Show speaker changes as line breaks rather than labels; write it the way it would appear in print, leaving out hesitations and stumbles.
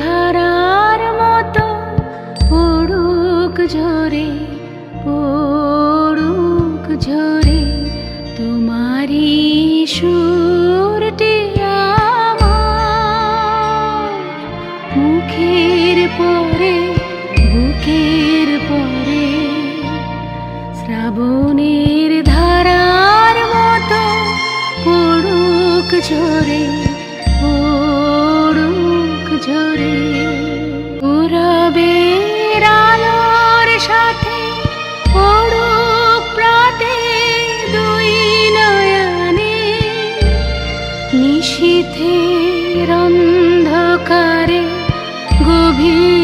ধারার মতো পড়ুক ঝরে, পড়ুক ঝরে তোমারি সুরটি আমার মুখের পরে, বুকের পরে শ্রাবণের ধারার মতো পড়ুক ঝরে, পড়ুক ঝরে। পূরবের আলোর সাথে পড়ুক প্রাতে দুই নয়নে, নিশীথের অন্ধকারে গভীর